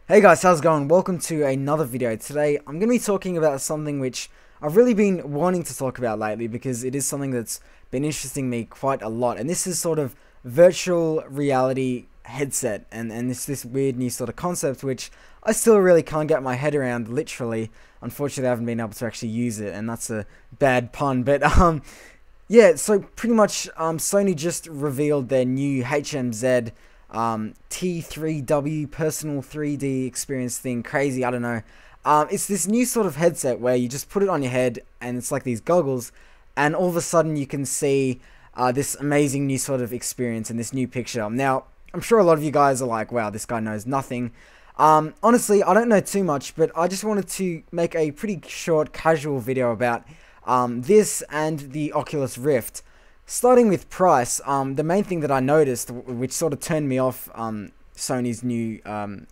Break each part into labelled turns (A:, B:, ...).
A: Hey guys, how's it going? Welcome to another video. Today I'm going to be talking about something which I've really been wanting to talk about lately because it is something that's been interesting me quite a lot, and this is sort of virtual reality headset, and it's this weird new sort of concept which I still really can't get my head around, literally. Unfortunately I haven't been able to actually use it, and that's a bad pun, but yeah, so pretty much Sony just revealed their new HMZ T3W personal 3D experience thing. Crazy, I don't know. It's this new sort of headset where you just put it on your head and it's like these goggles, and all of a sudden you can see this amazing new sort of experience in this new picture. Now, I'm sure a lot of you guys are like, wow, this guy knows nothing. Honestly, I don't know too much, but I just wanted to make a pretty short, casual video about this and the Oculus Rift. Starting with price, the main thing that I noticed, which sort of turned me off Sony's new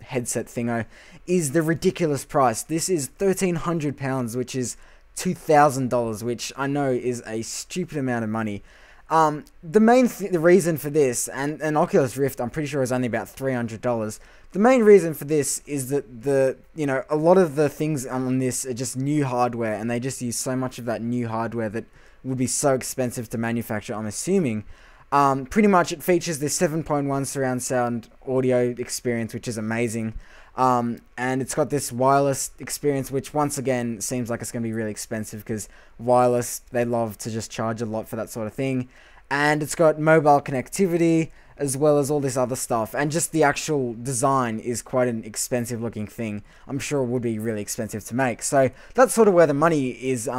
A: headset thingo, is the ridiculous price. This is £1,300, which is $2,000, which I know is a stupid amount of money. The reason for this, and Oculus Rift, I'm pretty sure is only about $300. The main reason for this is that a lot of the things on this are just new hardware, and they just use so much of that new hardware that would be so expensive to manufacture, I'm assuming. Pretty much it features this 7.1 surround sound audio experience, which is amazing. And it's got this wireless experience, which once again seems like it's going to be really expensive because wireless, they love to just charge a lot for that sort of thing. And it's got mobile connectivity as well as all this other stuff. And just the actual design is quite an expensive looking thing. I'm sure it would be really expensive to make. So that's sort of where the money is.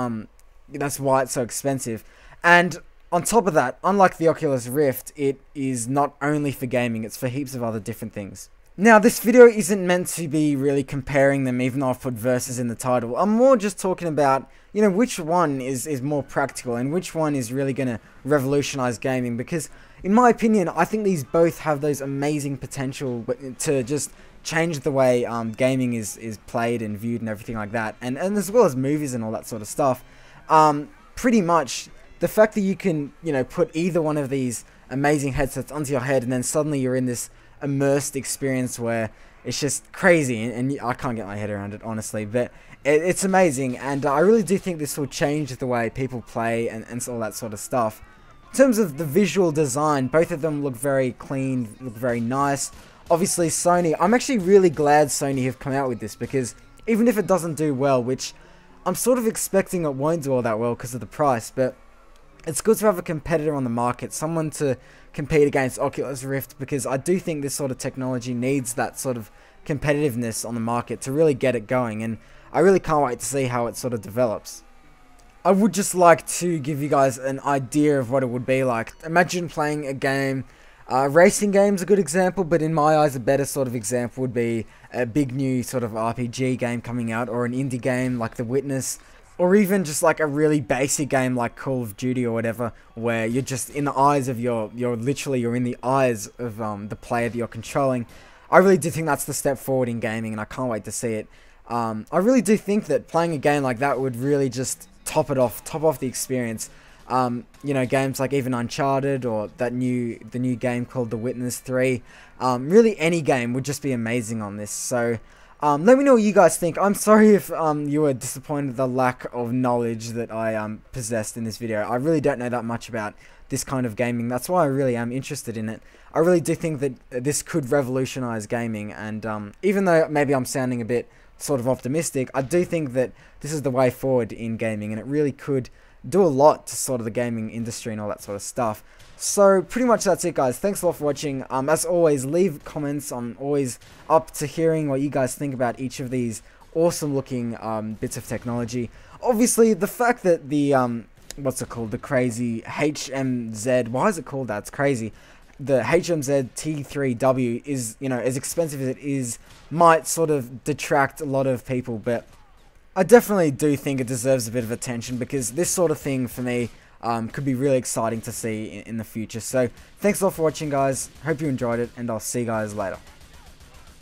A: That's why it's so expensive. And on top of that, unlike the Oculus Rift, it is not only for gaming, it's for heaps of other different things. Now, this video isn't meant to be really comparing them, even though I've put versus in the title. I'm more just talking about, which one is more practical and which one is really going to revolutionize gaming. Because, in my opinion, I think these both have those amazing potential to just change the way gaming is played and viewed and everything like that. And as well as movies and all that sort of stuff. Pretty much the fact that you can, put either one of these amazing headsets onto your head, and then suddenly you're in this immersed experience where it's just crazy, and I can't get my head around it, honestly, but it's amazing, and I really do think this will change the way people play and all that sort of stuff. In terms of the visual design, both of them look very clean, look very nice. Obviously Sony, I'm actually really glad Sony have come out with this, because even if it doesn't do well, which I'm sort of expecting it won't do all that well because of the price, but it's good to have a competitor on the market, someone to compete against Oculus Rift, because I do think this sort of technology needs that sort of competitiveness on the market to really get it going, and I really can't wait to see how it sort of develops. I would just like to give you guys an idea of what it would be like. Imagine playing a game. Racing game's a good example, but in my eyes a better sort of example would be a big new sort of RPG game coming out, or an indie game like The Witness, or even just like a really basic game like Call of Duty or whatever, where you're just in the eyes of you're in the eyes of the player that you're controlling. I really do think that's the step forward in gaming, and I can't wait to see it. I really do think that playing a game like that would really just top off the experience. Games like even Uncharted, or the new game called The Witness 3. Really any game would just be amazing on this. So let me know what you guys think. I'm sorry if you were disappointed with the lack of knowledge that I possessed in this video. I really don't know that much about this kind of gaming. That's why I really am interested in it. I really do think that this could revolutionize gaming, and even though maybe I'm sounding a bit sort of optimistic, I do think that this is the way forward in gaming, and it really could do a lot to sort of the gaming industry and all that sort of stuff. So pretty much that's it, guys. Thanks a lot for watching. As always, leave comments. I'm always up to hearing what you guys think about each of these awesome looking bits of technology. Obviously, the fact that the what's it called, the crazy HMZ, why is it called that? It's crazy. The HMZ T3W is, as expensive as it is, might sort of detract a lot of people, but I definitely do think it deserves a bit of attention, because this sort of thing for me could be really exciting to see in the future. So thanks a lot for watching, guys. Hope you enjoyed it, and I'll see you guys later.